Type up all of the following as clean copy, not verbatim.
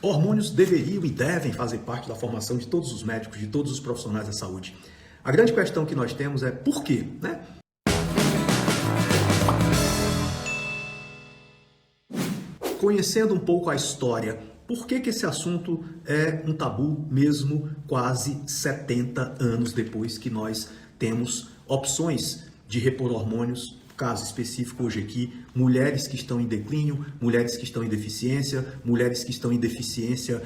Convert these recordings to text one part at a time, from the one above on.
Hormônios deveriam e devem fazer parte da formação de todos os médicos, de todos os profissionais da saúde. A grande questão que nós temos é por quê, né? Conhecendo um pouco a história, por que esse assunto é um tabu mesmo quase 70 anos depois que nós temos opções de repor hormônios? Caso específico hoje aqui, mulheres que estão em declínio, mulheres que estão em deficiência, mulheres que estão em deficiência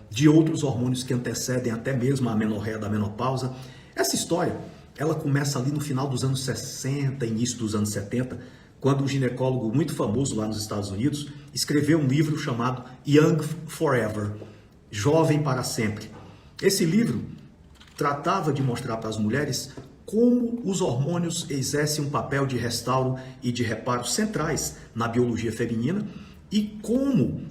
de outros hormônios que antecedem até mesmo a amenorreia da menopausa. Essa história, ela começa ali no final dos anos 60, início dos anos 70, quando um ginecólogo muito famoso lá nos Estados Unidos escreveu um livro chamado Young Forever, Jovem para Sempre. Esse livro tratava de mostrar para as mulheres como os hormônios exercem um papel de restauro e de reparo centrais na biologia feminina e como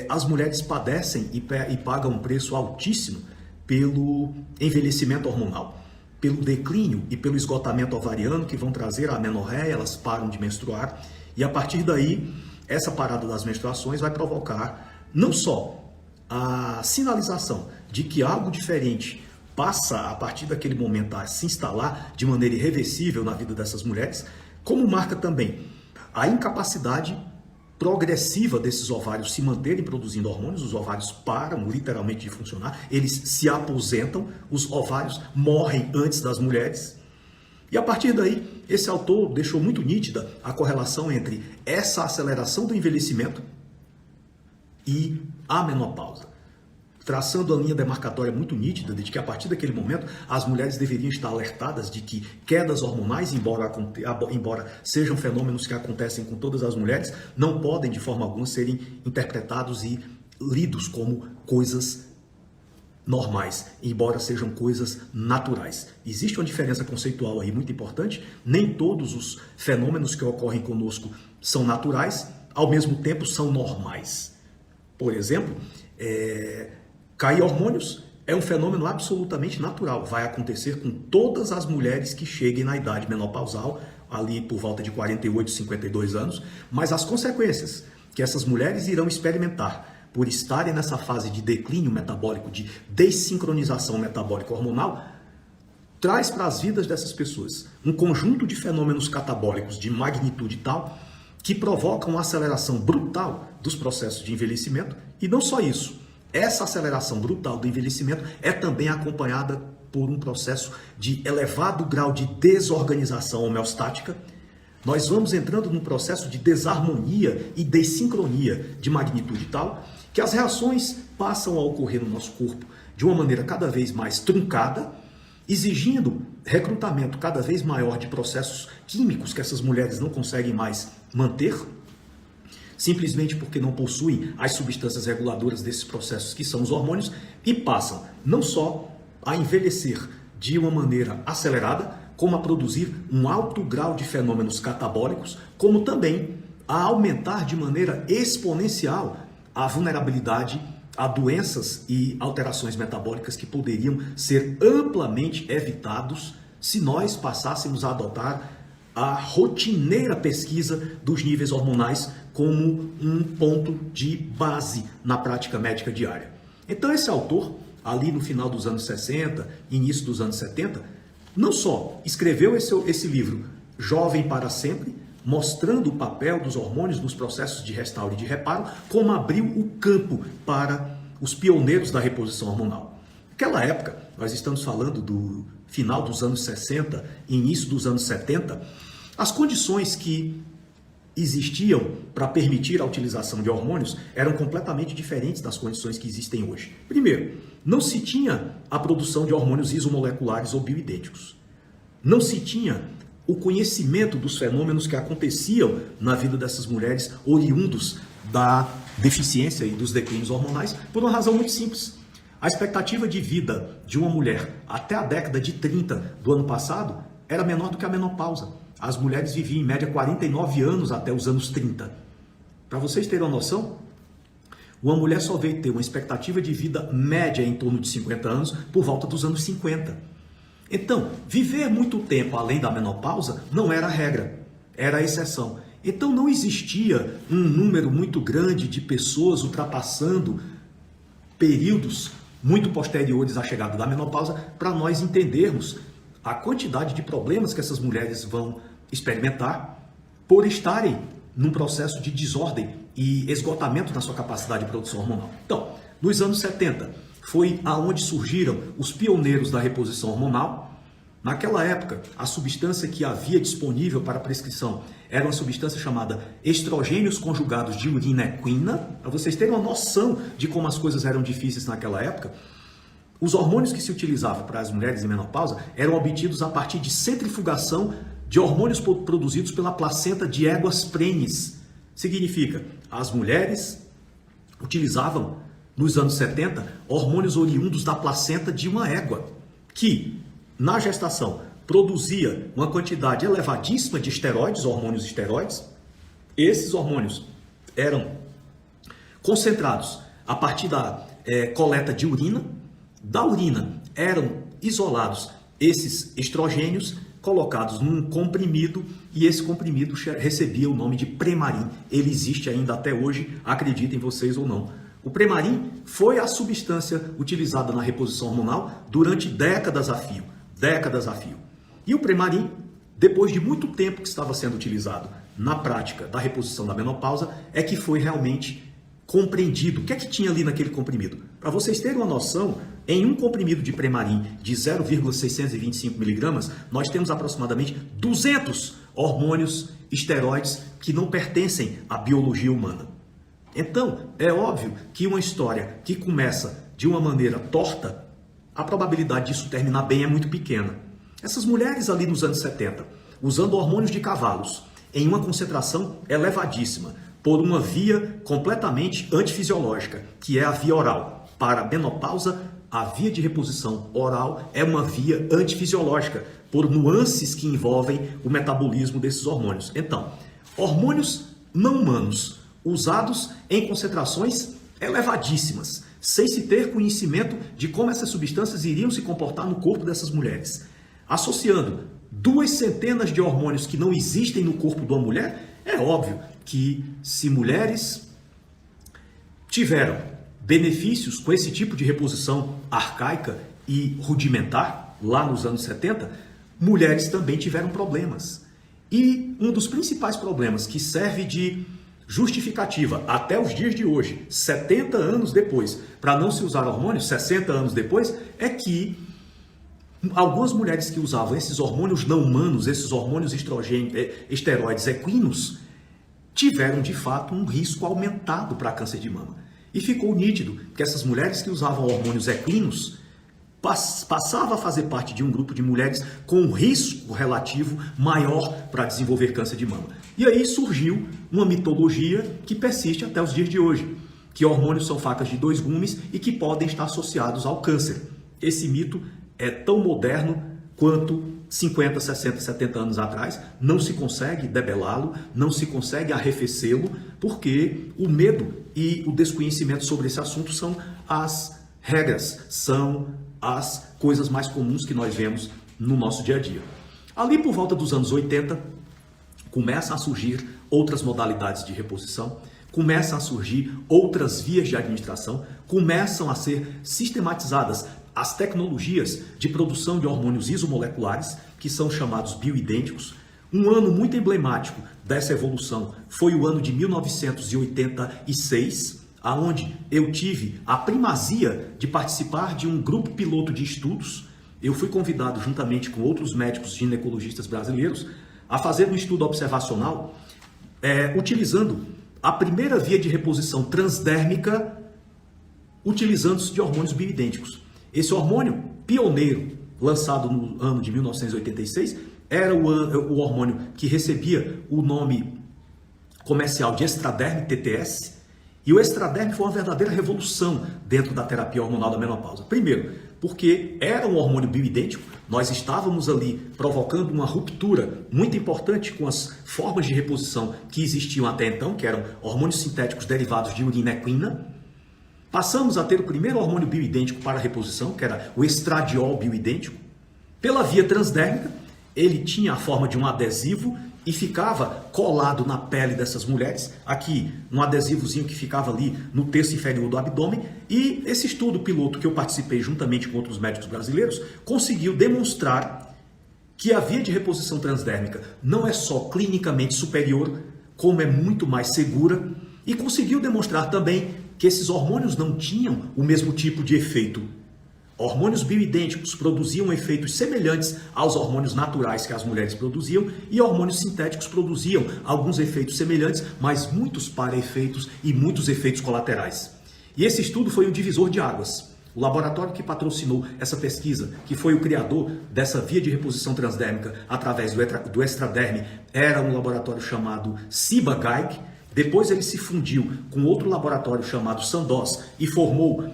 as mulheres padecem e pagam um preço altíssimo pelo envelhecimento hormonal, pelo declínio e pelo esgotamento ovariano que vão trazer a amenorreia, elas param de menstruar e a partir daí essa parada das menstruações vai provocar não só a sinalização de que algo diferente passa a partir daquele momento a se instalar de maneira irreversível na vida dessas mulheres, como marca também a incapacidade progressiva desses ovários se manterem produzindo hormônios. Os ovários param literalmente de funcionar, eles se aposentam, os ovários morrem antes das mulheres. E a partir daí, esse autor deixou muito nítida a correlação entre essa aceleração do envelhecimento e a menopausa, traçando a linha demarcatória muito nítida de que a partir daquele momento as mulheres deveriam estar alertadas de que quedas hormonais, embora sejam fenômenos que acontecem com todas as mulheres, não podem de forma alguma serem interpretados e lidos como coisas normais, embora sejam coisas naturais. Existe uma diferença conceitual aí muito importante, nem todos os fenômenos que ocorrem conosco são naturais, ao mesmo tempo são normais. Por exemplo, cair hormônios é um fenômeno absolutamente natural. Vai acontecer com todas as mulheres que cheguem na idade menopausal, ali por volta de 48, 52 anos, mas as consequências que essas mulheres irão experimentar por estarem nessa fase de declínio metabólico, de dessincronização metabólica hormonal, traz para as vidas dessas pessoas um conjunto de fenômenos catabólicos de magnitude tal que provocam uma aceleração brutal dos processos de envelhecimento. E não só isso, essa aceleração brutal do envelhecimento é também acompanhada por um processo de elevado grau de desorganização homeostática. Nós vamos entrando num processo de desarmonia e dessincronia de magnitude tal que as reações passam a ocorrer no nosso corpo de uma maneira cada vez mais truncada, exigindo recrutamento cada vez maior de processos químicos que essas mulheres não conseguem mais manter, simplesmente porque não possuem as substâncias reguladoras desses processos que são os hormônios, e passam não só a envelhecer de uma maneira acelerada, como a produzir um alto grau de fenômenos catabólicos, como também a aumentar de maneira exponencial a vulnerabilidade a doenças e alterações metabólicas que poderiam ser amplamente evitados se nós passássemos a adotar a rotineira pesquisa dos níveis hormonais como um ponto de base na prática médica diária. Então esse autor, ali no final dos anos 60, início dos anos 70, não só escreveu esse livro Jovem para Sempre, mostrando o papel dos hormônios nos processos de restauro e de reparo, como abriu o campo para os pioneiros da reposição hormonal. Naquela época, nós estamos falando do final dos anos 60, início dos anos 70, as condições que existiam para permitir a utilização de hormônios eram completamente diferentes das condições que existem hoje. Primeiro, não se tinha a produção de hormônios isomoleculares ou bioidênticos. Não se tinha o conhecimento dos fenômenos que aconteciam na vida dessas mulheres oriundos da deficiência e dos declínios hormonais por uma razão muito simples. A expectativa de vida de uma mulher até a década de 30 do ano passado era menor do que a menopausa. As mulheres viviam em média 49 anos até os anos 30. Para vocês terem uma noção, uma mulher só veio ter uma expectativa de vida média em torno de 50 anos por volta dos anos 50. Então, viver muito tempo além da menopausa não era a regra, era a exceção. Então não existia um número muito grande de pessoas ultrapassando períodos muito posteriores à chegada da menopausa para nós entendermos a quantidade de problemas que essas mulheres vão experimentar por estarem num processo de desordem e esgotamento na sua capacidade de produção hormonal. Então, nos anos 70, foi aonde surgiram os pioneiros da reposição hormonal. Naquela época, a substância que havia disponível para prescrição era uma substância chamada estrogênios conjugados de urina equina. Para vocês terem uma noção de como as coisas eram difíceis naquela época, os hormônios que se utilizavam para as mulheres em menopausa eram obtidos a partir de centrifugação de hormônios produzidos pela placenta de éguas prenes. Significa, as mulheres utilizavam, nos anos 70, hormônios oriundos da placenta de uma égua, que, na gestação, produzia uma quantidade elevadíssima de esteroides, hormônios esteroides. Esses hormônios eram concentrados a partir da coleta de urina. Da urina eram isolados esses estrogênios, colocados num comprimido, e esse comprimido recebia o nome de Premarin. Ele existe ainda até hoje, acreditem vocês ou não. O Premarin foi a substância utilizada na reposição hormonal durante décadas a fio. E o Premarin, depois de muito tempo que estava sendo utilizado na prática da reposição da menopausa, é que foi realmente compreendido. O que é que tinha ali naquele comprimido? Para vocês terem uma noção, em um comprimido de Premarin de 0,625 miligramas, nós temos aproximadamente 200 hormônios esteroides que não pertencem à biologia humana. Então, é óbvio que uma história que começa de uma maneira torta, a probabilidade disso terminar bem é muito pequena. Essas mulheres ali nos anos 70, usando hormônios de cavalos em uma concentração elevadíssima, por uma via completamente antifisiológica, que é a via oral. Para a menopausa, a via de reposição oral é uma via antifisiológica, por nuances que envolvem o metabolismo desses hormônios. Então, hormônios não humanos, usados em concentrações elevadíssimas, sem se ter conhecimento de como essas substâncias iriam se comportar no corpo dessas mulheres. Associando 200 de hormônios que não existem no corpo de uma mulher, é óbvio que se mulheres tiveram benefícios com esse tipo de reposição arcaica e rudimentar, lá nos anos 70, mulheres também tiveram problemas. E um dos principais problemas que serve de justificativa até os dias de hoje, 70 anos depois, para não se usar hormônios, 60 anos depois, é que algumas mulheres que usavam esses hormônios não humanos, esses hormônios esteroides equinos, tiveram de fato um risco aumentado para câncer de mama. E ficou nítido que essas mulheres que usavam hormônios equinos passavam a fazer parte de um grupo de mulheres com um risco relativo maior para desenvolver câncer de mama. E aí surgiu uma mitologia que persiste até os dias de hoje, que hormônios são facas de dois gumes e que podem estar associados ao câncer. Esse mito é tão moderno quanto 50, 60, 70 anos atrás. Não se consegue debelá-lo, não se consegue arrefecê-lo, porque o medo e o desconhecimento sobre esse assunto são as regras, são as coisas mais comuns que nós vemos no nosso dia a dia. Ali por volta dos anos 80, começam a surgir outras modalidades de reposição, começam a surgir outras vias de administração, começam a ser sistematizadas as tecnologias de produção de hormônios isomoleculares, que são chamados bioidênticos. Um ano muito emblemático dessa evolução foi o ano de 1986, aonde eu tive a primazia de participar de um grupo piloto de estudos. Eu fui convidado, juntamente com outros médicos ginecologistas brasileiros, a fazer um estudo observacional utilizando a primeira via de reposição transdérmica, utilizando-se de hormônios bioidênticos. Esse hormônio pioneiro, lançado no ano de 1986, era o hormônio que recebia o nome comercial de Estraderm TTS, e o Estraderm foi uma verdadeira revolução dentro da terapia hormonal da menopausa. Primeiro, porque era um hormônio bioidêntico, nós estávamos ali provocando uma ruptura muito importante com as formas de reposição que existiam até então, que eram hormônios sintéticos derivados de urina equina. Passamos a ter o primeiro hormônio bioidêntico para reposição, que era o estradiol bioidêntico. Pela via transdérmica, ele tinha a forma de um adesivo e ficava colado na pele dessas mulheres, aqui um adesivozinho que ficava ali no terço inferior do abdômen, e esse estudo piloto que eu participei juntamente com outros médicos brasileiros conseguiu demonstrar que a via de reposição transdérmica não é só clinicamente superior, como é muito mais segura, e conseguiu demonstrar também que esses hormônios não tinham o mesmo tipo de efeito. Hormônios bioidênticos produziam efeitos semelhantes aos hormônios naturais que as mulheres produziam, e hormônios sintéticos produziam alguns efeitos semelhantes, mas muitos para-efeitos e muitos efeitos colaterais. E esse estudo foi um divisor de águas. O laboratório que patrocinou essa pesquisa, que foi o criador dessa via de reposição transdérmica através do extraderme, era um laboratório chamado Ciba-Geigy. Depois ele se fundiu com outro laboratório chamado Sandoz e formou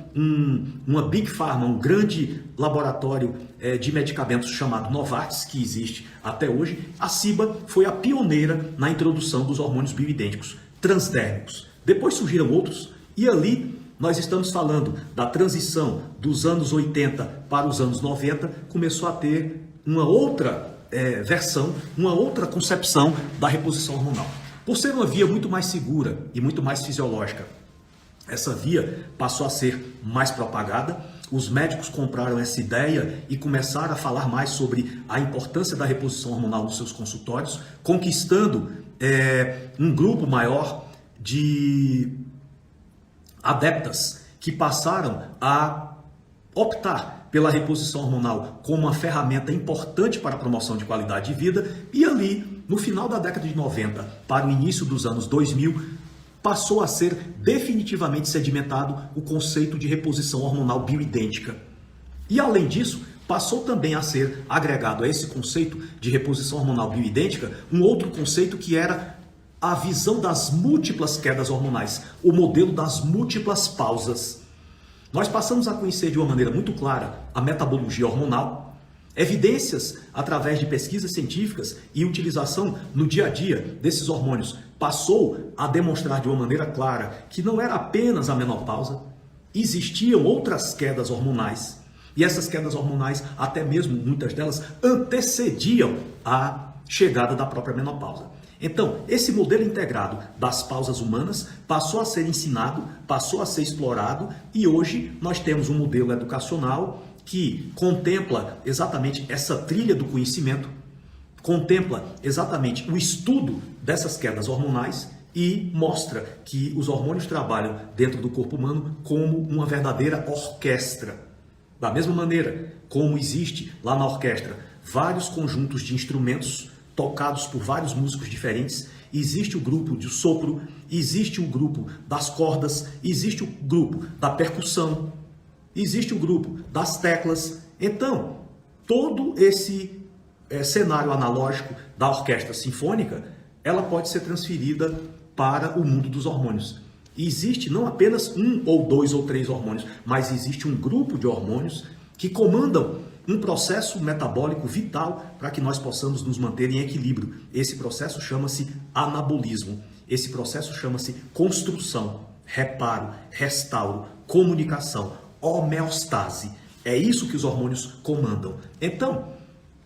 uma Big Pharma, um grande laboratório de medicamentos chamado Novartis, que existe até hoje. A Ciba foi a pioneira na introdução dos hormônios bioidênticos transdérmicos. Depois surgiram outros, e ali nós estamos falando da transição dos anos 80 para os anos 90, começou a ter uma outra versão, uma outra concepção da reposição hormonal. Por ser uma via muito mais segura e muito mais fisiológica, essa via passou a ser mais propagada, os médicos compraram essa ideia e começaram a falar mais sobre a importância da reposição hormonal nos seus consultórios, conquistando um grupo maior de adeptas que passaram a optar pela reposição hormonal como uma ferramenta importante para a promoção de qualidade de vida, e ali, no final da década de 90 para o início dos anos 2000, passou a ser definitivamente sedimentado o conceito de reposição hormonal bioidêntica. E além disso, passou também a ser agregado a esse conceito de reposição hormonal bioidêntica um outro conceito que era a visão das múltiplas quedas hormonais, o modelo das múltiplas pausas. Nós passamos a conhecer de uma maneira muito clara a metabologia hormonal, evidências através de pesquisas científicas e utilização no dia a dia desses hormônios passou a demonstrar de uma maneira clara que não era apenas a menopausa, existiam outras quedas hormonais, e essas quedas hormonais, até mesmo muitas delas, antecediam a chegada da própria menopausa. Então, esse modelo integrado das pausas humanas passou a ser ensinado, passou a ser explorado, e hoje nós temos um modelo educacional que contempla exatamente essa trilha do conhecimento, contempla exatamente o estudo dessas quedas hormonais e mostra que os hormônios trabalham dentro do corpo humano como uma verdadeira orquestra. Da mesma maneira como existe lá na orquestra vários conjuntos de instrumentos tocados por vários músicos diferentes, existe o grupo de sopro, existe o grupo das cordas, existe o grupo da percussão, existe o grupo das teclas. Então, todo esse cenário analógico da orquestra sinfônica, ela pode ser transferida para o mundo dos hormônios. E existe não apenas um ou dois ou três hormônios, mas existe um grupo de hormônios que comandam um processo metabólico vital para que nós possamos nos manter em equilíbrio. Esse processo chama-se anabolismo. Esse processo chama-se construção, reparo, restauro, comunicação, homeostase. É isso que os hormônios comandam. Então,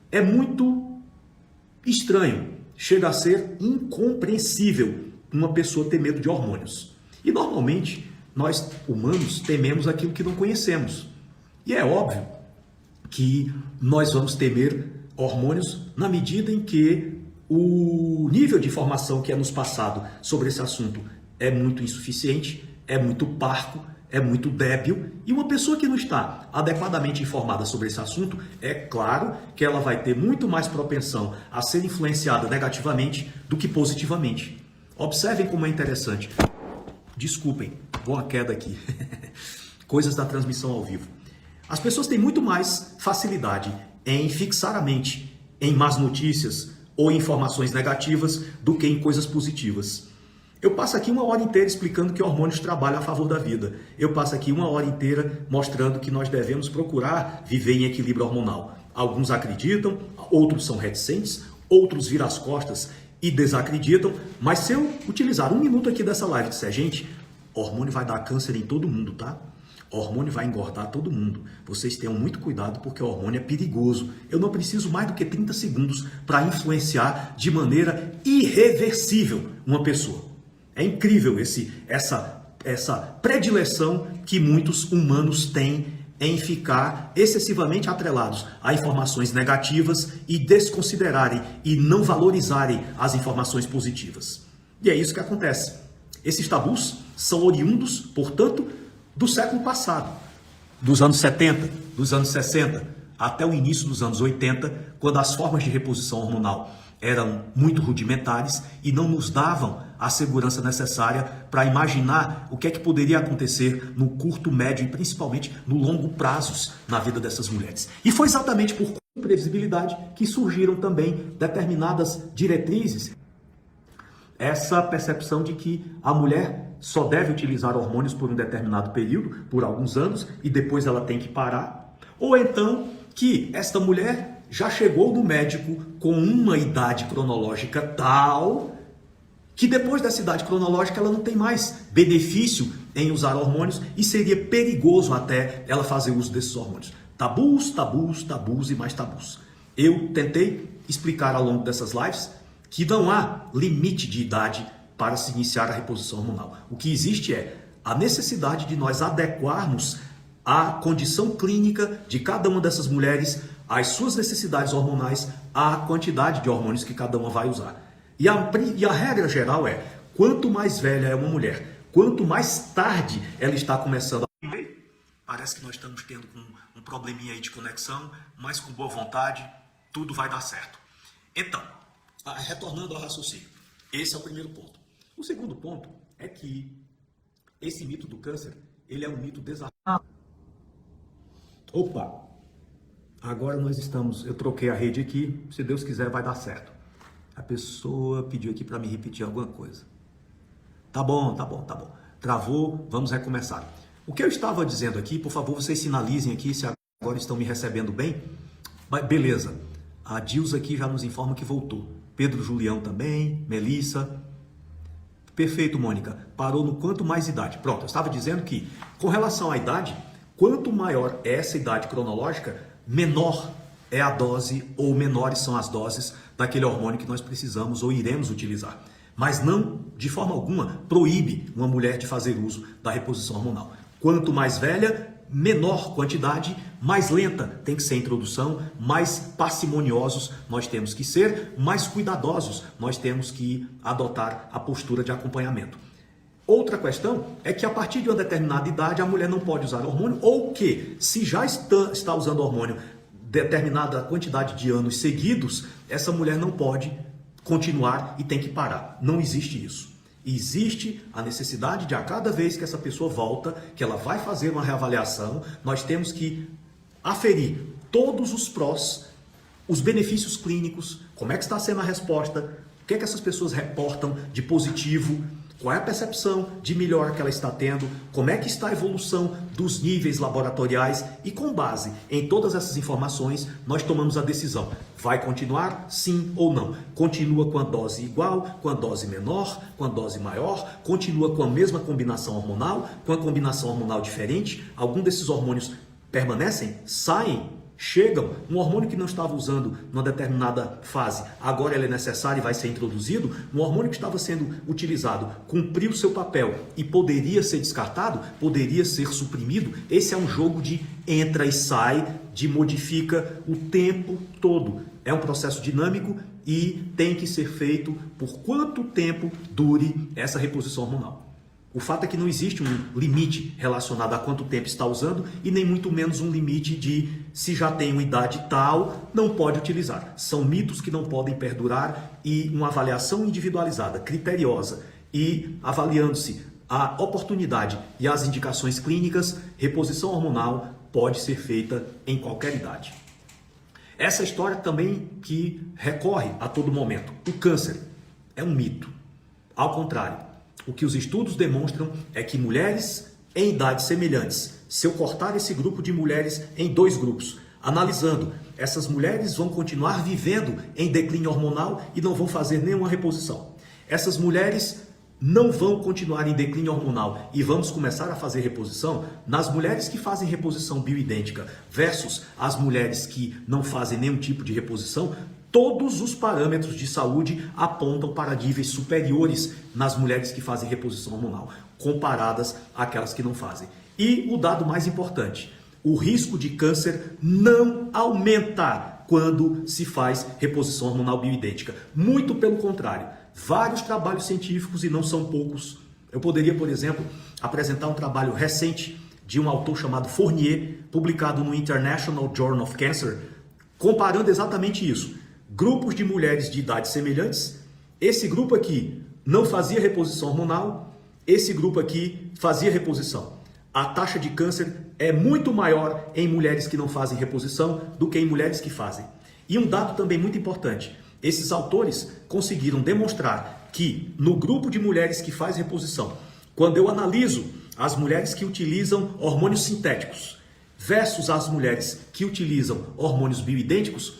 é muito estranho, chega a ser incompreensível uma pessoa ter medo de hormônios. E normalmente, nós humanos tememos aquilo que não conhecemos. E é óbvio que nós vamos temer hormônios na medida em que o nível de informação que é nos passado sobre esse assunto é muito insuficiente, é muito parco, é muito débil, e uma pessoa que não está adequadamente informada sobre esse assunto, é claro que ela vai ter muito mais propensão a ser influenciada negativamente do que positivamente. Observem como é interessante. Desculpem, vou uma queda aqui. Coisas da transmissão ao vivo. As pessoas têm muito mais facilidade em fixar a mente em más notícias ou informações negativas do que em coisas positivas. Eu passo aqui uma hora inteira explicando que hormônios trabalham a favor da vida. Eu passo aqui uma hora inteira mostrando que nós devemos procurar viver em equilíbrio hormonal. Alguns acreditam, outros são reticentes, outros viram as costas e desacreditam, mas se eu utilizar um minuto aqui dessa live e disser, gente, hormônio vai dar câncer em todo mundo, tá? Hormônio vai engordar todo mundo. Vocês tenham muito cuidado porque o hormônio é perigoso. Eu não preciso mais do que 30 segundos para influenciar de maneira irreversível uma pessoa. É incrível essa predileção que muitos humanos têm em ficar excessivamente atrelados a informações negativas e desconsiderarem e não valorizarem as informações positivas. E é isso que acontece. Esses tabus são oriundos, portanto, do século passado, dos anos 70, dos anos 60, até o início dos anos 80, quando as formas de reposição hormonal eram muito rudimentares e não nos davam a segurança necessária para imaginar o que é que poderia acontecer no curto, médio e principalmente no longo prazos na vida dessas mulheres. E foi exatamente por imprevisibilidade que surgiram também determinadas diretrizes. Essa percepção de que a mulher só deve utilizar hormônios por um determinado período, por alguns anos, e depois ela tem que parar. Ou então que esta mulher já chegou no médico com uma idade cronológica tal que depois dessa idade cronológica ela não tem mais benefício em usar hormônios e seria perigoso até ela fazer uso desses hormônios. Tabus, tabus, tabus e mais tabus. Eu tentei explicar ao longo dessas lives que não há limite de idade para se iniciar a reposição hormonal. O que existe é a necessidade de nós adequarmos a condição clínica de cada uma dessas mulheres, as suas necessidades hormonais, à quantidade de hormônios que cada uma vai usar. E a regra geral é, quanto mais velha é uma mulher, quanto mais tarde ela está começando a... Parece que nós estamos tendo um probleminha aí de conexão, mas com boa vontade, tudo vai dar certo. Então, retornando ao raciocínio, esse é o primeiro ponto. O segundo ponto é que esse mito do câncer, ele é um mito desafiador. Opa! Agora eu troquei a rede aqui, se Deus quiser vai dar certo. A pessoa pediu aqui para me repetir alguma coisa. Tá bom. Travou, vamos recomeçar. O que eu estava dizendo aqui, por favor, vocês sinalizem aqui se agora estão me recebendo bem. Beleza, a Dilza aqui já nos informa que voltou. Pedro Julião também, Melissa. Perfeito, Mônica. Parou no quanto mais idade. Pronto, eu estava dizendo que, com relação à idade, quanto maior é essa idade cronológica, menor é a dose ou menores são as doses daquele hormônio que nós precisamos ou iremos utilizar. Mas não, de forma alguma, proíbe uma mulher de fazer uso da reposição hormonal. Quanto mais velha, menor quantidade, mais lenta tem que ser a introdução, mais parcimoniosos nós temos que ser, mais cuidadosos nós temos que adotar a postura de acompanhamento. Outra questão é que a partir de uma determinada idade a mulher não pode usar hormônio ou que, se já está usando hormônio determinada quantidade de anos seguidos, essa mulher não pode continuar e tem que parar. Não existe isso. Existe a necessidade de a cada vez que essa pessoa volta, que ela vai fazer uma reavaliação, nós temos que aferir todos os prós, os benefícios clínicos, como é que está sendo a resposta, o que é que essas pessoas reportam de positivo, qual é a percepção de melhor que ela está tendo, como é que está a evolução dos níveis laboratoriais e com base em todas essas informações nós tomamos a decisão. Vai continuar? Sim ou não? Continua com a dose igual, com a dose menor, com a dose maior, continua com a mesma combinação hormonal, com a combinação hormonal diferente, algum desses hormônios permanecem, saem, chegam, um hormônio que não estava usando numa determinada fase, agora ele é necessário e vai ser introduzido, um hormônio que estava sendo utilizado, cumpriu o seu papel e poderia ser descartado, poderia ser suprimido. Esse é um jogo de entra e sai, de modifica o tempo todo. É um processo dinâmico e tem que ser feito por quanto tempo dure essa reposição hormonal. O fato é que não existe um limite relacionado a quanto tempo está usando e nem muito menos um limite de se já tem uma idade tal, não pode utilizar. São mitos que não podem perdurar e uma avaliação individualizada, criteriosa e avaliando-se a oportunidade e as indicações clínicas, reposição hormonal pode ser feita em qualquer idade. Essa história também que recorre a todo momento. O câncer é um mito. Ao contrário. O que os estudos demonstram é que mulheres em idades semelhantes, se eu cortar esse grupo de mulheres em dois grupos, analisando, essas mulheres vão continuar vivendo em declínio hormonal e não vão fazer nenhuma reposição. Essas mulheres não vão continuar em declínio hormonal e vamos começar a fazer reposição, nas mulheres que fazem reposição bioidêntica versus as mulheres que não fazem nenhum tipo de reposição, todos os parâmetros de saúde apontam para níveis superiores nas mulheres que fazem reposição hormonal, comparadas àquelas que não fazem. E o dado mais importante, o risco de câncer não aumenta quando se faz reposição hormonal bioidêntica. Muito pelo contrário, vários trabalhos científicos, e não são poucos. Eu poderia, por exemplo, apresentar um trabalho recente de um autor chamado Fournier, publicado no International Journal of Cancer, comparando exatamente isso. Grupos de mulheres de idades semelhantes, esse grupo aqui não fazia reposição hormonal, esse grupo aqui fazia reposição. A taxa de câncer é muito maior em mulheres que não fazem reposição do que em mulheres que fazem. E um dado também muito importante, esses autores conseguiram demonstrar que no grupo de mulheres que faz reposição, quando eu analiso as mulheres que utilizam hormônios sintéticos versus as mulheres que utilizam hormônios bioidênticos,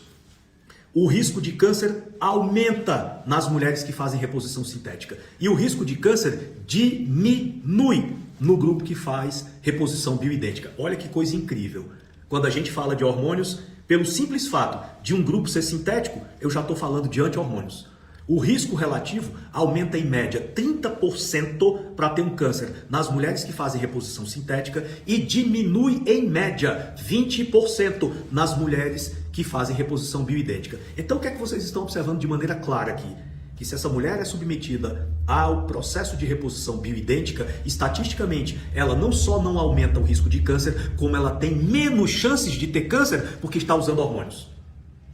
o risco de câncer aumenta nas mulheres que fazem reposição sintética. E o risco de câncer diminui no grupo que faz reposição bioidêntica. Olha que coisa incrível. Quando a gente fala de hormônios, pelo simples fato de um grupo ser sintético, eu já estou falando de anti-hormônios. O risco relativo aumenta em média 30% para ter um câncer nas mulheres que fazem reposição sintética e diminui em média 20% nas mulheres que fazem reposição bioidêntica. Então o que é que vocês estão observando de maneira clara aqui? Que se essa mulher é submetida ao processo de reposição bioidêntica, estatisticamente ela não só não aumenta o risco de câncer, como ela tem menos chances de ter câncer porque está usando hormônios.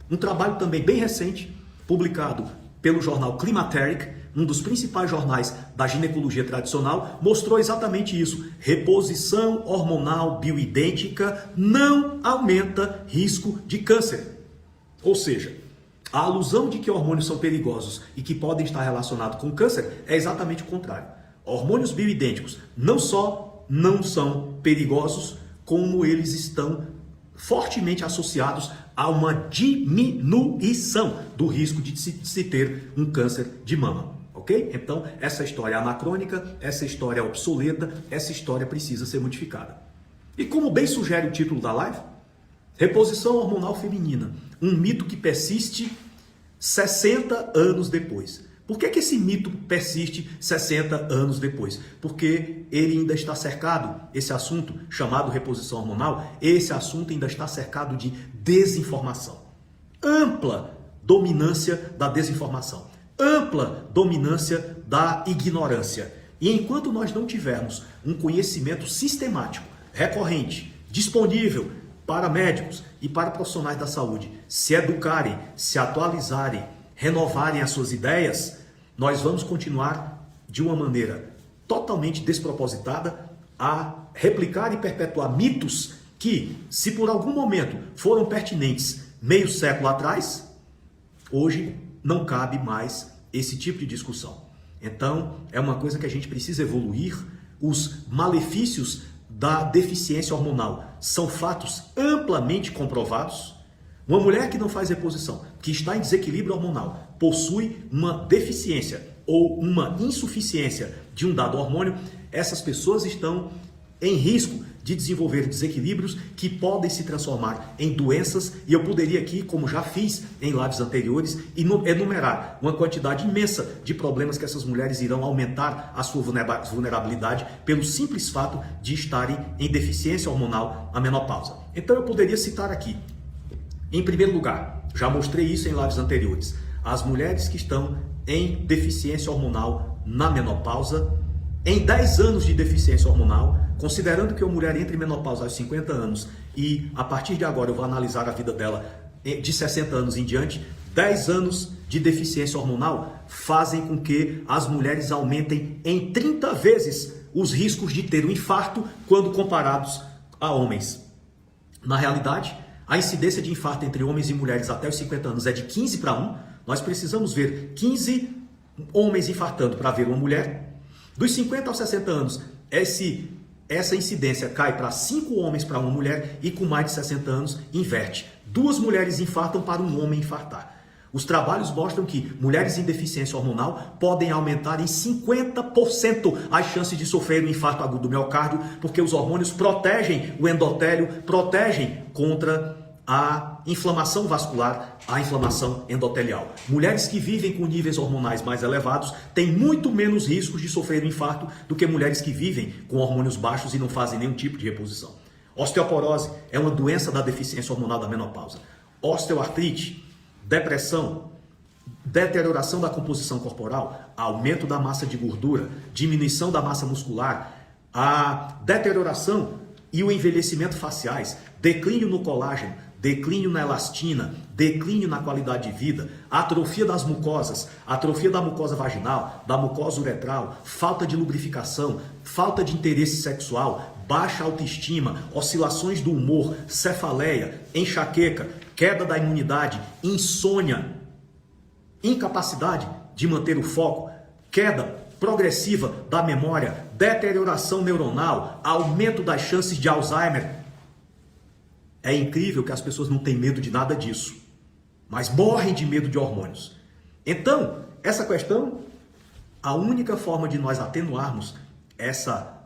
Um trabalho também bem recente, publicado pelo jornal Climateric, um dos principais jornais da ginecologia tradicional, mostrou exatamente isso. Reposição hormonal bioidêntica não aumenta risco de câncer. Ou seja, a alusão de que hormônios são perigosos e que podem estar relacionados com câncer é exatamente o contrário. Hormônios bioidênticos não só não são perigosos, como eles estão fortemente associados a uma diminuição do risco de se ter um câncer de mama, ok? Então, essa história é anacrônica, essa história é obsoleta, essa história precisa ser modificada. E como bem sugere o título da live, reposição hormonal feminina, um mito que persiste 60 anos depois. Por que esse mito persiste 60 anos depois? Porque ele ainda está cercado, esse assunto chamado reposição hormonal, esse assunto ainda está cercado de desinformação. Ampla dominância da desinformação, ampla dominância da ignorância. E enquanto nós não tivermos um conhecimento sistemático, recorrente, disponível para médicos e para profissionais da saúde se educarem, se atualizarem, renovarem as suas ideias, nós vamos continuar de uma maneira totalmente despropositada a replicar e perpetuar mitos que, se por algum momento foram pertinentes meio século atrás, hoje não cabe mais esse tipo de discussão. Então, é uma coisa que a gente precisa evoluir. Os malefícios da deficiência hormonal são fatos amplamente comprovados. Uma mulher que não faz reposição, que está em desequilíbrio hormonal, possui uma deficiência ou uma insuficiência de um dado hormônio, essas pessoas estão em risco de desenvolver desequilíbrios que podem se transformar em doenças, e eu poderia aqui, como já fiz em lives anteriores, enumerar uma quantidade imensa de problemas que essas mulheres irão aumentar a sua vulnerabilidade pelo simples fato de estarem em deficiência hormonal na menopausa. Então eu poderia citar aqui, em primeiro lugar, já mostrei isso em lives anteriores, as mulheres que estão em deficiência hormonal na menopausa, em 10 anos de deficiência hormonal, considerando que uma mulher entre em menopausa aos 50 anos e a partir de agora eu vou analisar a vida dela de 60 anos em diante, 10 anos de deficiência hormonal fazem com que as mulheres aumentem em 30 vezes os riscos de ter um infarto quando comparados a homens. Na realidade, a incidência de infarto entre homens e mulheres até os 50 anos é de 15 para 1. Nós precisamos ver 15 homens infartando para ver uma mulher. Dos 50 aos 60 anos, essa incidência cai para 5 homens para uma mulher e com mais de 60 anos inverte. 2 mulheres infartam para um homem infartar. Os trabalhos mostram que mulheres em deficiência hormonal podem aumentar em 50% as chances de sofrer um infarto agudo do miocárdio, porque os hormônios protegem o endotélio, protegem contra a inflamação vascular, a inflamação endotelial. Mulheres que vivem com níveis hormonais mais elevados têm muito menos riscos de sofrer um infarto do que mulheres que vivem com hormônios baixos e não fazem nenhum tipo de reposição. Osteoporose é uma doença da deficiência hormonal da menopausa. Osteoartrite, depressão, deterioração da composição corporal, aumento da massa de gordura, diminuição da massa muscular, a deterioração e o envelhecimento faciais, declínio no colágeno, declínio na elastina, declínio na qualidade de vida, atrofia das mucosas, atrofia da mucosa vaginal, da mucosa uretral, falta de lubrificação, falta de interesse sexual, baixa autoestima, oscilações do humor, cefaleia, enxaqueca, queda da imunidade, insônia, incapacidade de manter o foco, queda progressiva da memória, deterioração neuronal, aumento das chances de Alzheimer. É incrível que as pessoas não têm medo de nada disso, mas morrem de medo de hormônios. Então, essa questão, a única forma de nós atenuarmos essa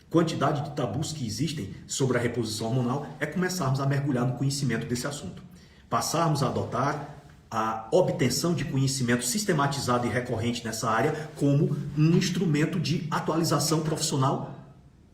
quantidade de tabus que existem sobre a reposição hormonal é começarmos a mergulhar no conhecimento desse assunto. Passarmos a adotar a obtenção de conhecimento sistematizado e recorrente nessa área como um instrumento de atualização profissional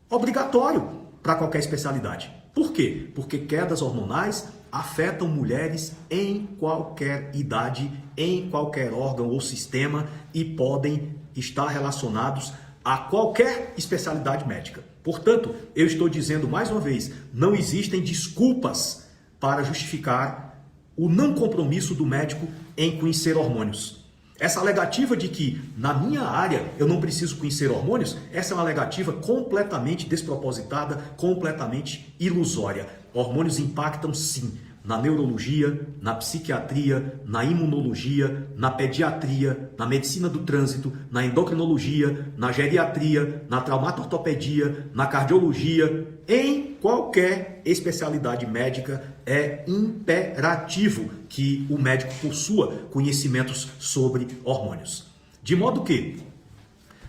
obrigatório para qualquer especialidade. Por quê? Porque quedas hormonais afetam mulheres em qualquer idade, em qualquer órgão ou sistema e podem estar relacionados a qualquer especialidade médica. Portanto, eu estou dizendo mais uma vez, não existem desculpas para justificar o não compromisso do médico em conhecer hormônios. Essa alegativa de que na minha área eu não preciso conhecer hormônios, essa é uma alegativa completamente despropositada, completamente ilusória. Hormônios impactam sim na neurologia, na psiquiatria, na imunologia, na pediatria, na medicina do trânsito, na endocrinologia, na geriatria, na traumatortopedia, na cardiologia, em qualquer especialidade médica é imperativo que o médico possua conhecimentos sobre hormônios. De modo que,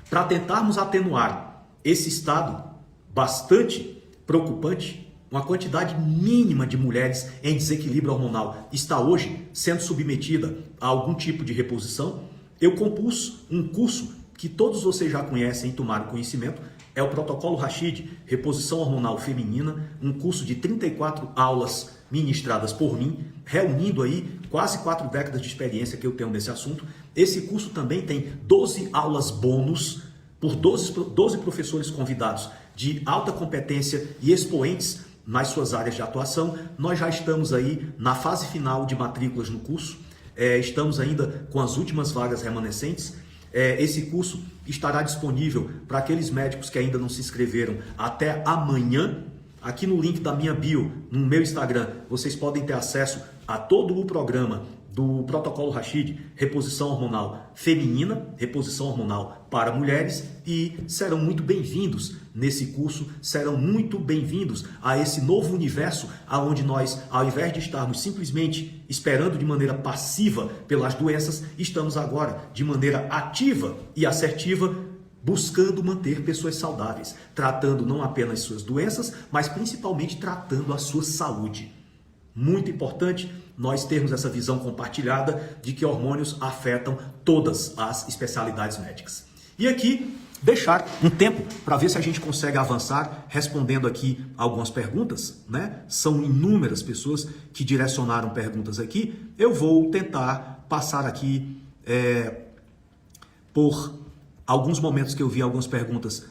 para tentarmos atenuar esse estado bastante preocupante, uma quantidade mínima de mulheres em desequilíbrio hormonal está hoje sendo submetida a algum tipo de reposição. Eu compus um curso que todos vocês já conhecem e tomaram conhecimento, é o Protocolo Rashid, Reposição Hormonal Feminina, um curso de 34 aulas ministradas por mim, reunindo aí quase 4 décadas de experiência que eu tenho nesse assunto. Esse curso também tem 12 aulas bônus por 12 professores convidados de alta competência e expoentes nas suas áreas de atuação. Nós já estamos aí na fase final de matrículas no curso, estamos ainda com as últimas vagas remanescentes. Esse curso estará disponível para aqueles médicos que ainda não se inscreveram até amanhã. Aqui no link da minha bio, no meu Instagram, vocês podem ter acesso a todo o programa do Protocolo Rashid, Reposição Hormonal Feminina, Reposição Hormonal para Mulheres, e serão muito bem-vindos nesse curso, serão muito bem-vindos a esse novo universo onde nós, ao invés de estarmos simplesmente esperando de maneira passiva pelas doenças, estamos agora de maneira ativa e assertiva buscando manter pessoas saudáveis, tratando não apenas suas doenças, mas principalmente tratando a sua saúde. Muito importante nós termos essa visão compartilhada de que hormônios afetam todas as especialidades médicas. E aqui, deixar um tempo para ver se a gente consegue avançar respondendo aqui algumas perguntas, né? São inúmeras pessoas que direcionaram perguntas aqui. Eu vou tentar passar aqui por alguns momentos que eu vi algumas perguntas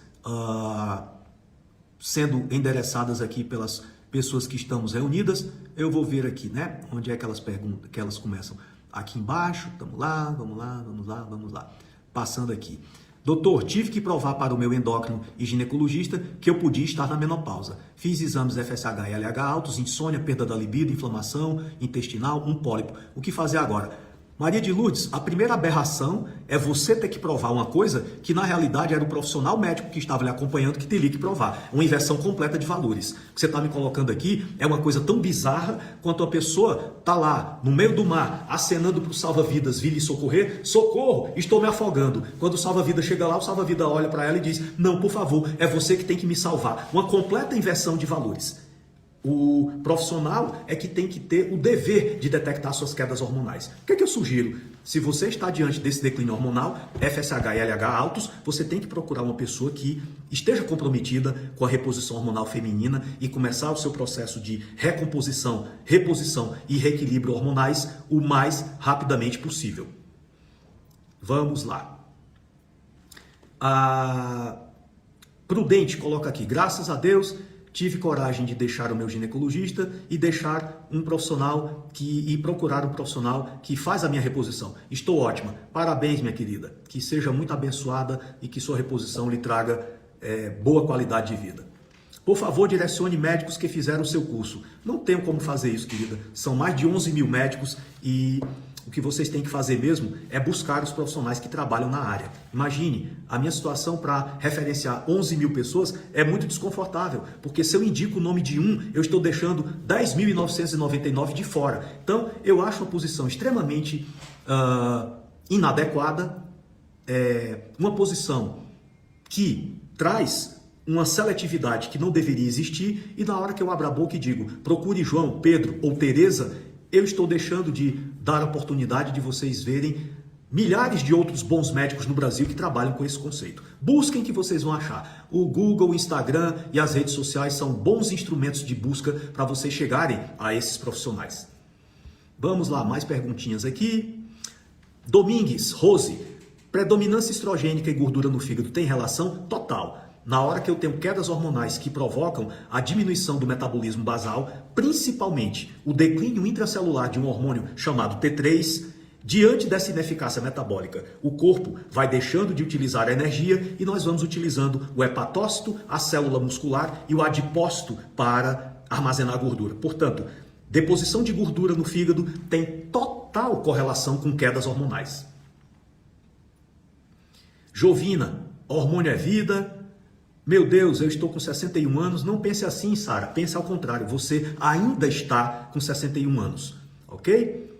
sendo endereçadas aqui pelas pessoas que estamos reunidas. Eu vou ver aqui, né? Onde é que elas perguntam, que elas começam. Aqui embaixo, vamos lá. Passando aqui. Doutor, tive que provar para o meu endócrino e ginecologista que eu podia estar na menopausa. Fiz exames FSH e LH altos, insônia, perda da libido, inflamação intestinal, um pólipo. O que fazer agora? Maria de Lourdes, a primeira aberração é você ter que provar uma coisa que na realidade era o profissional médico que estava lhe acompanhando que teria que provar. Uma inversão completa de valores. O que você está me colocando aqui é uma coisa tão bizarra quanto a pessoa está lá no meio do mar acenando para o salva-vidas vir lhe socorrer. Socorro, estou me afogando. Quando o salva-vidas chega lá, o salva-vidas olha para ela e diz: não, por favor, é você que tem que me salvar. Uma completa inversão de valores. O profissional é que tem que ter o dever de detectar suas quedas hormonais. O que é que eu sugiro? Se você está diante desse declínio hormonal, FSH e LH altos, você tem que procurar uma pessoa que esteja comprometida com a reposição hormonal feminina e começar o seu processo de recomposição, reposição e reequilíbrio hormonais o mais rapidamente possível. Vamos lá. A Prudente coloca aqui: graças a Deus, tive coragem de deixar o meu ginecologista e deixar um profissional e procurar um profissional que faz a minha reposição. Estou ótima. Parabéns, minha querida. Que seja muito abençoada e que sua reposição lhe traga boa qualidade de vida. Por favor, direcione médicos que fizeram o seu curso. Não tenho como fazer isso, querida. São mais de 11 mil médicos e o que vocês têm que fazer mesmo é buscar os profissionais que trabalham na área. Imagine, a minha situação para referenciar 11 mil pessoas é muito desconfortável, porque se eu indico o nome de um, eu estou deixando 10.999 de fora. Então, eu acho uma posição extremamente inadequada, uma posição que traz uma seletividade que não deveria existir, e na hora que eu abro a boca e digo: procure João, Pedro ou Tereza, eu estou deixando de dar a oportunidade de vocês verem milhares de outros bons médicos no Brasil que trabalham com esse conceito. Busquem que vocês vão achar. O Google, o Instagram e as redes sociais são bons instrumentos de busca para vocês chegarem a esses profissionais. Vamos lá, mais perguntinhas aqui. Domingues, Rose, predominância estrogênica e gordura no fígado tem relação? Total. Na hora que eu tenho quedas hormonais que provocam a diminuição do metabolismo basal, principalmente o declínio intracelular de um hormônio chamado T3, diante dessa ineficácia metabólica, o corpo vai deixando de utilizar a energia e nós vamos utilizando o hepatócito, a célula muscular e o adipócito para armazenar gordura. Portanto, deposição de gordura no fígado tem total correlação com quedas hormonais. Jovina, hormônio é vida. Meu Deus, eu estou com 61 anos. Não pense assim, Sara. Pense ao contrário. Você ainda está com 61 anos, ok?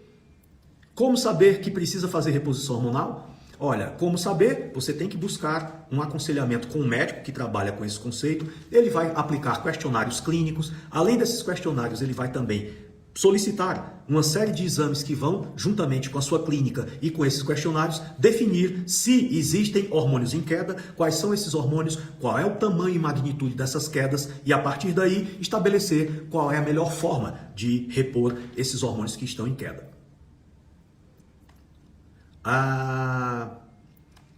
Como saber que precisa fazer reposição hormonal? Olha, como saber? Você tem que buscar um aconselhamento com um médico que trabalha com esse conceito. Ele vai aplicar questionários clínicos. Além desses questionários, ele vai também solicitar uma série de exames que vão, juntamente com a sua clínica e com esses questionários, definir se existem hormônios em queda, quais são esses hormônios, qual é o tamanho e magnitude dessas quedas e, a partir daí, estabelecer qual é a melhor forma de repor esses hormônios que estão em queda.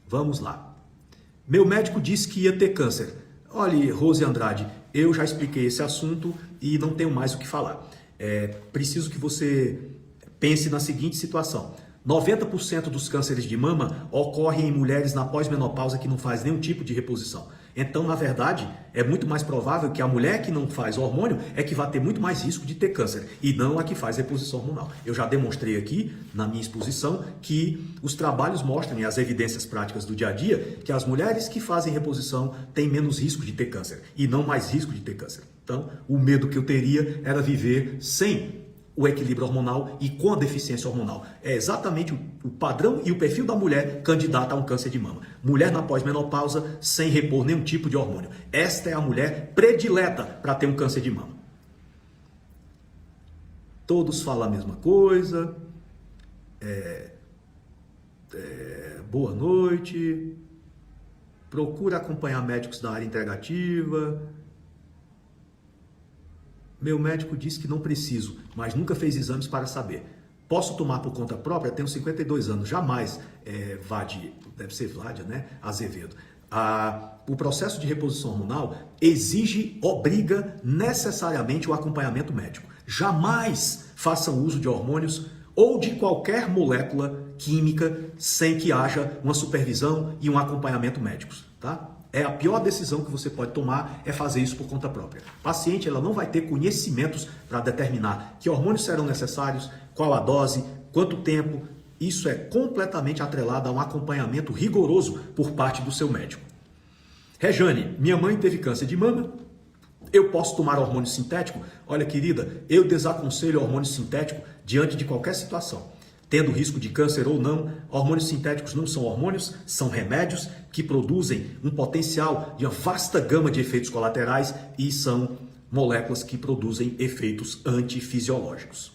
Vamos lá. Meu médico disse que ia ter câncer. Olha, Rose Andrade, eu já expliquei esse assunto e não tenho mais o que falar. Preciso que você pense na seguinte situação: 90% dos cânceres de mama ocorrem em mulheres na pós-menopausa que não faz nenhum tipo de reposição. Então, na verdade, é muito mais provável que a mulher que não faz hormônio é que vai ter muito mais risco de ter câncer e não a que faz reposição hormonal. Eu já demonstrei aqui na minha exposição que os trabalhos mostram, e as evidências práticas do dia a dia, que as mulheres que fazem reposição têm menos risco de ter câncer e não mais risco de ter câncer. Então, o medo que eu teria era viver sem o equilíbrio hormonal e com a deficiência hormonal. É exatamente o padrão e o perfil da mulher candidata a um câncer de mama. Mulher na pós-menopausa sem repor nenhum tipo de hormônio. Esta é a mulher predileta para ter um câncer de mama. Todos falam a mesma coisa. Boa noite. Procura acompanhar médicos da área integrativa. Meu médico disse que não preciso, mas nunca fez exames para saber. Posso tomar por conta própria? Tenho 52 anos. Jamais, deve ser Vládia, né? Azevedo. O processo de reposição hormonal obriga necessariamente o acompanhamento médico. Jamais façam uso de hormônios ou de qualquer molécula química sem que haja uma supervisão e um acompanhamento médicos, tá? A pior decisão que você pode tomar é fazer isso por conta própria. A paciente ela não vai ter conhecimentos para determinar que hormônios serão necessários, qual a dose, quanto tempo, Isso é completamente atrelado a um acompanhamento rigoroso por parte do seu médico. Rejane, minha mãe teve câncer de mama, eu posso tomar hormônio sintético? Olha, querida, eu desaconselho hormônio sintético diante de qualquer situação. Tendo risco de câncer ou não, hormônios sintéticos não são hormônios, são remédios que produzem um potencial de uma vasta gama de efeitos colaterais e são moléculas que produzem efeitos antifisiológicos.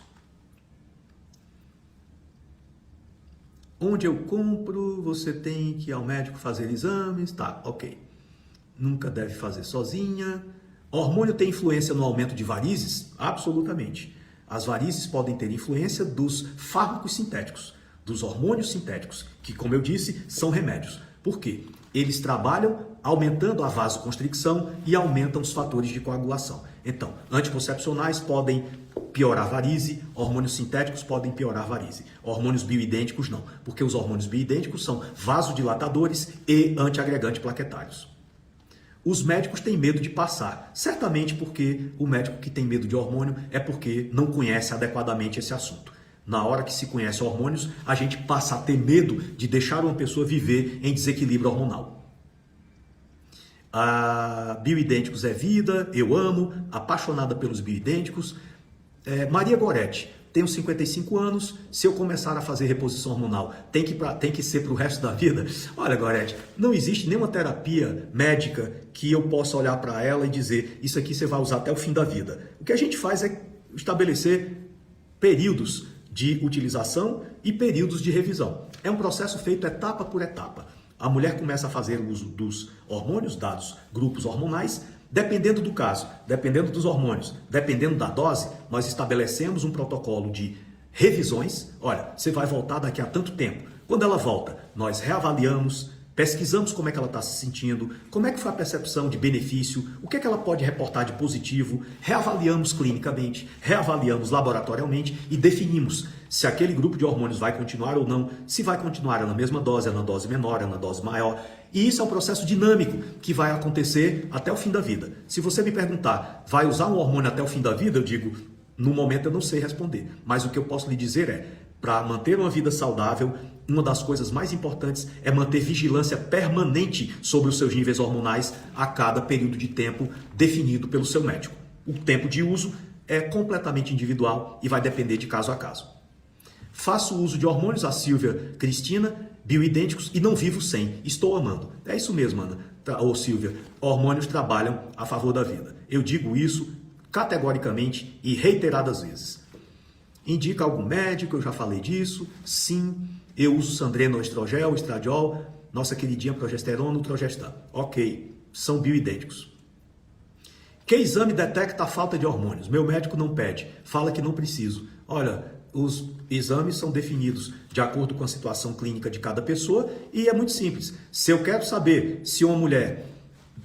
Onde eu compro, você tem que ir ao médico fazer exames, tá, ok. Nunca deve fazer sozinha. Hormônio tem influência no aumento de varizes? Absolutamente. As varizes podem ter influência dos fármacos sintéticos, dos hormônios sintéticos, que, como eu disse, são remédios. Por quê? Eles trabalham aumentando a vasoconstricção e aumentam os fatores de coagulação. Então, anticoncepcionais podem piorar a varize, hormônios sintéticos podem piorar a varize. Hormônios bioidênticos não, porque os hormônios bioidênticos são vasodilatadores e antiagregantes plaquetários. Os médicos têm medo de passar, certamente porque o médico que tem medo de hormônio é porque não conhece adequadamente esse assunto. Na hora que se conhece hormônios, a gente passa a ter medo de deixar uma pessoa viver em desequilíbrio hormonal. Bioidênticos é vida, eu amo, apaixonada pelos bioidênticos. Maria Goretti, tenho 55 anos, se eu começar a fazer reposição hormonal, tem que ser para o resto da vida? Olha, Goretti, não existe nenhuma terapia médica que eu possa olhar para ela e dizer, isso aqui você vai usar até o fim da vida. O que a gente faz é estabelecer períodos de utilização e períodos de revisão. É um processo feito etapa por etapa. A mulher começa a fazer o uso dos hormônios, dados grupos hormonais. Dependendo do caso, dependendo dos hormônios, dependendo da dose, nós estabelecemos um protocolo de revisões. Olha, você vai voltar daqui a tanto tempo. Quando ela volta, nós reavaliamos, pesquisamos como é que ela está se sentindo, como é que foi a percepção de benefício, o que é que ela pode reportar de positivo, reavaliamos clinicamente, reavaliamos laboratorialmente e definimos se aquele grupo de hormônios vai continuar ou não, se vai continuar na mesma dose, na dose menor, na dose maior. E isso é um processo dinâmico que vai acontecer até o fim da vida. Se você me perguntar, vai usar um hormônio até o fim da vida? Eu digo, no momento eu não sei responder. Mas o que eu posso lhe dizer é, para manter uma vida saudável, uma das coisas mais importantes é manter vigilância permanente sobre os seus níveis hormonais a cada período de tempo definido pelo seu médico. O tempo de uso é completamente individual e vai depender de caso a caso. Faço uso de hormônios, a Silvia Cristina, bioidênticos e não vivo sem. Estou amando. É isso mesmo, Ana. Ou Silvia, hormônios trabalham a favor da vida. Eu digo isso categoricamente e reiteradas vezes. Indica algum médico, eu já falei disso. Sim, eu uso Sandreno, estrogel, estradiol, nossa queridinha progesterona, Utrogestan. Ok, são bioidênticos. Que exame detecta a falta de hormônios? Meu médico não pede, fala que não preciso. Olha, os exames são definidos de acordo com a situação clínica de cada pessoa e é muito simples. Se eu quero saber se uma mulher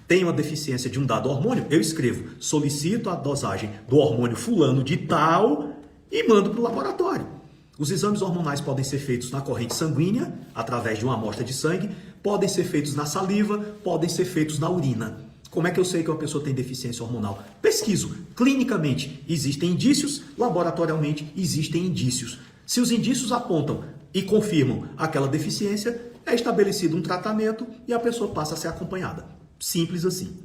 tem uma deficiência de um dado hormônio, eu escrevo, solicito a dosagem do hormônio fulano de tal e mando para o laboratório. Os exames hormonais podem ser feitos na corrente sanguínea, através de uma amostra de sangue, podem ser feitos na saliva, podem ser feitos na urina. Como é que eu sei que uma pessoa tem deficiência hormonal? Pesquiso. Clinicamente existem indícios, laboratorialmente existem indícios. Se os indícios apontam e confirmam aquela deficiência, é estabelecido um tratamento e a pessoa passa a ser acompanhada. Simples assim.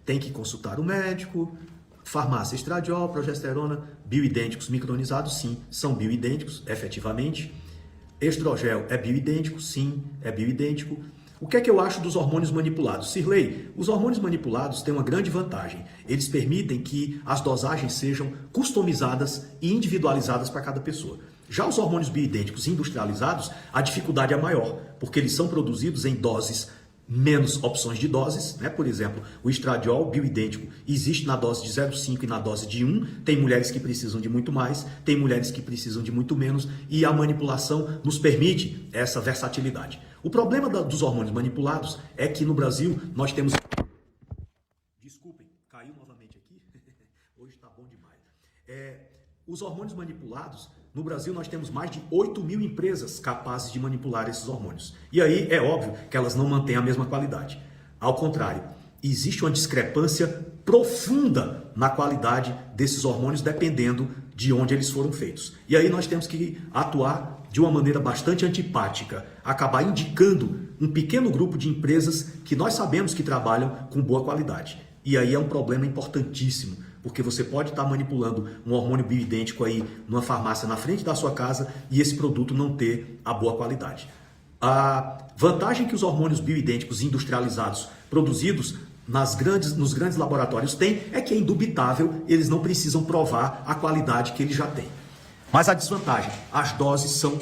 Tem que consultar o médico. Farmácia, estradiol, progesterona, bioidênticos micronizados, sim, são bioidênticos, efetivamente. Estrogel é bioidêntico? Sim, é bioidêntico. O que é que eu acho dos hormônios manipulados? Sirlei, os hormônios manipulados têm uma grande vantagem. Eles permitem que as dosagens sejam customizadas e individualizadas para cada pessoa. Já os hormônios bioidênticos industrializados, a dificuldade é maior, porque eles são produzidos em doses menos opções de doses, né? Por exemplo, o estradiol bioidêntico existe na dose de 0,5 e na dose de 1, tem mulheres que precisam de muito mais, tem mulheres que precisam de muito menos e a manipulação nos permite essa versatilidade. O problema dos hormônios manipulados é que no Brasil nós temos... Desculpem, caiu novamente aqui, hoje está bom demais. Os hormônios manipulados, no Brasil nós temos mais de 8.000 empresas capazes de manipular esses hormônios. E aí é óbvio que elas não mantêm a mesma qualidade. Ao contrário, existe uma discrepância profunda na qualidade desses hormônios dependendo de onde eles foram feitos. E aí nós temos que atuar de uma maneira bastante antipática, acabar indicando um pequeno grupo de empresas que nós sabemos que trabalham com boa qualidade. E aí é um problema importantíssimo, porque você pode estar manipulando um hormônio bioidêntico aí numa farmácia na frente da sua casa e esse produto não ter a boa qualidade. A vantagem que os hormônios bioidênticos industrializados produzidos nos grandes laboratórios têm é que é indubitável, eles não precisam provar a qualidade que eles já têm. Mas a desvantagem, as doses são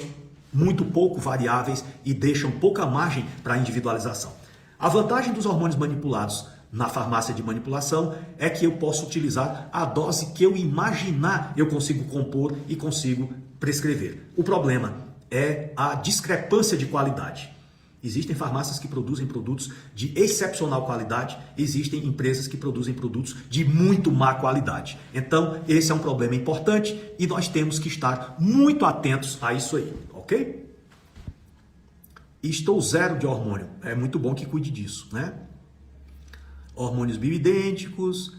muito pouco variáveis e deixam pouca margem para individualização. A vantagem dos hormônios manipulados na farmácia de manipulação é que eu posso utilizar a dose que eu imaginar, eu consigo compor e consigo prescrever. O problema é a discrepância de qualidade. Existem farmácias que produzem produtos de excepcional qualidade, existem empresas que produzem produtos de muito má qualidade. Então, esse é um problema importante e nós temos que estar muito atentos a isso aí, ok? Estou zero de hormônio, é muito bom que cuide disso, né? Hormônios bioidênticos,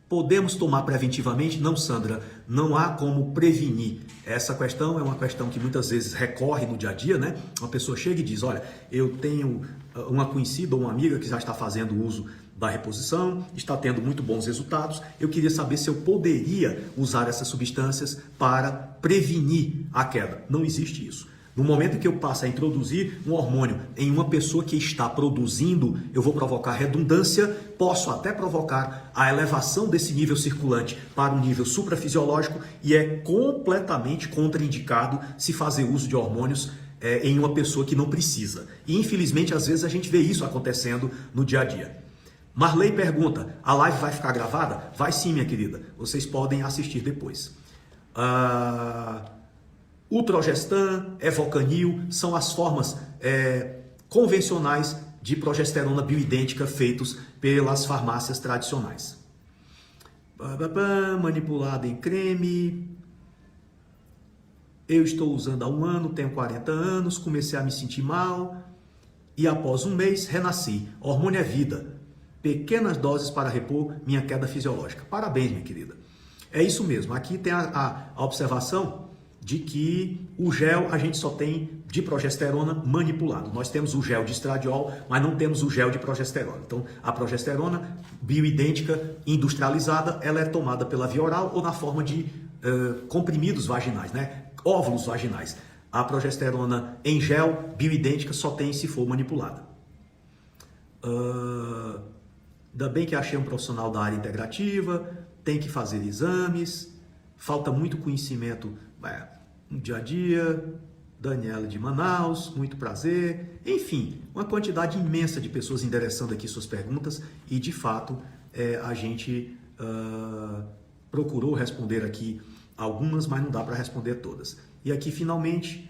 podemos tomar preventivamente? Não, Sandra, não há como prevenir. Essa questão é uma questão que muitas vezes recorre no dia a dia, né? Uma pessoa chega e diz, olha, eu tenho uma conhecida ou uma amiga que já está fazendo uso da reposição, está tendo muito bons resultados, eu queria saber se eu poderia usar essas substâncias para prevenir a queda. Não existe isso. No momento que eu passo a introduzir um hormônio em uma pessoa que está produzindo, eu vou provocar redundância, posso até provocar a elevação desse nível circulante para um nível suprafisiológico e é completamente contraindicado se fazer uso de hormônios em uma pessoa que não precisa. E infelizmente, às vezes, a gente vê isso acontecendo no dia a dia. Marley pergunta, a live vai ficar gravada? Vai sim, minha querida. Vocês podem assistir depois. Ultrogestan, Evocanil, são as formas convencionais de progesterona bioidêntica feitos pelas farmácias tradicionais. Manipulado em creme. Eu estou usando há 1 ano, tenho 40 anos, comecei a me sentir mal e após 1 mês renasci. Hormônio é vida. Pequenas doses para repor minha queda fisiológica. Parabéns, minha querida. É isso mesmo. Aqui tem a observação de que o gel a gente só tem de progesterona manipulado. Nós temos o gel de estradiol, mas não temos o gel de progesterona. Então, a progesterona bioidêntica industrializada, ela é tomada pela via oral ou na forma de comprimidos vaginais, né? Óvulos vaginais. A progesterona em gel bioidêntica só tem se for manipulada. Ainda bem que achei um profissional da área integrativa, tem que fazer exames, falta muito conhecimento no dia a dia. Daniela de Manaus, muito prazer. Enfim, uma quantidade imensa de pessoas endereçando aqui suas perguntas e, de fato, a gente procurou responder aqui algumas, mas não dá para responder todas. E aqui, finalmente,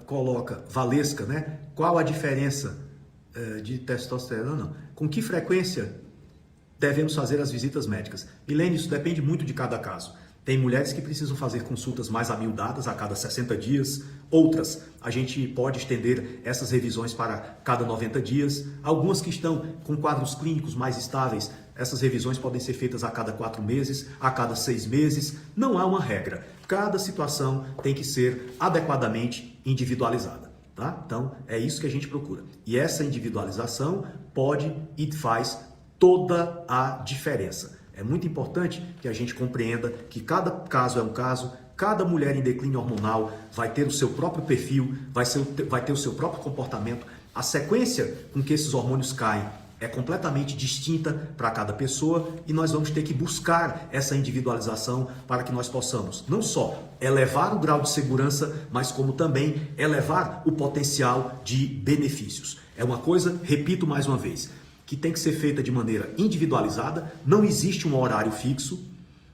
coloca Valesca, né? Qual a diferença de testosterona? Com que frequência devemos fazer as visitas médicas? Milene, isso depende muito de cada caso. Tem mulheres que precisam fazer consultas mais amiudadas a cada 60 dias, outras a gente pode estender essas revisões para cada 90 dias. Algumas que estão com quadros clínicos mais estáveis, essas revisões podem ser feitas a cada 4 meses, a cada 6 meses. Não há uma regra. Cada situação tem que ser adequadamente individualizada. Tá? Então, é isso que a gente procura. E essa individualização pode e faz toda a diferença. É muito importante que a gente compreenda que cada caso é um caso, cada mulher em declínio hormonal vai ter o seu próprio perfil, vai ter o seu próprio comportamento. A sequência com que esses hormônios caem é completamente distinta para cada pessoa e nós vamos ter que buscar essa individualização para que nós possamos não só elevar o grau de segurança, mas como também elevar o potencial de benefícios. É uma coisa, repito mais uma vez, que tem que ser feita de maneira individualizada, não existe um horário fixo.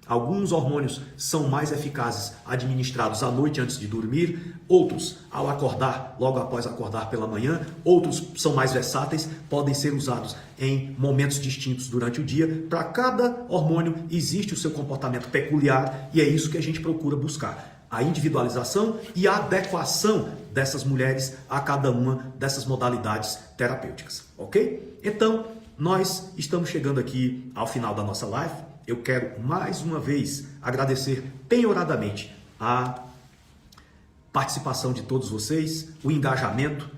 Alguns hormônios são mais eficazes administrados à noite antes de dormir, outros ao acordar, logo após acordar pela manhã, outros são mais versáteis, podem ser usados em momentos distintos durante o dia. Para cada hormônio existe o seu comportamento peculiar e é isso que a gente procura buscar. A individualização e a adequação dessas mulheres a cada uma dessas modalidades terapêuticas, ok? Então, nós estamos chegando aqui ao final da nossa live. eu quero mais uma vez agradecer penhoradamente a participação de todos vocês, o engajamento,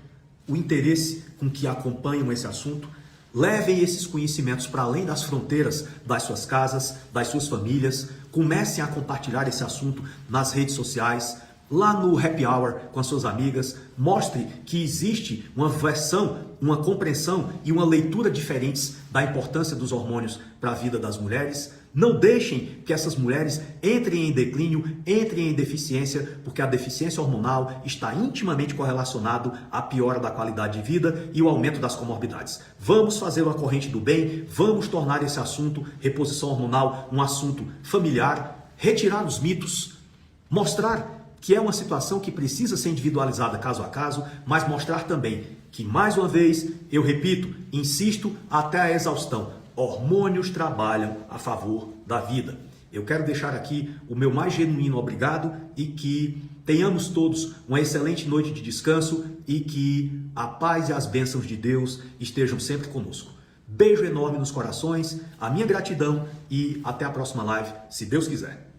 o interesse com que acompanham esse assunto. Levem esses conhecimentos para além das fronteiras das suas casas, das suas famílias. Comecem a compartilhar esse assunto nas redes sociais, lá no happy hour com as suas amigas. Mostre que existe uma versão, uma compreensão e uma leitura diferentes da importância dos hormônios para a vida das mulheres. Não deixem que essas mulheres entrem em declínio, entrem em deficiência, porque a deficiência hormonal está intimamente correlacionado à piora da qualidade de vida e o aumento das comorbidades. Vamos fazer uma corrente do bem, vamos tornar esse assunto, reposição hormonal, um assunto familiar, retirar os mitos, mostrar que é uma situação que precisa ser individualizada caso a caso, mas mostrar também que, mais uma vez, eu repito, insisto até a exaustão, hormônios trabalham a favor da vida. Eu quero deixar aqui o meu mais genuíno obrigado e que tenhamos todos uma excelente noite de descanso e que a paz e as bênçãos de Deus estejam sempre conosco. Beijo enorme nos corações, a minha gratidão e até a próxima live, se Deus quiser.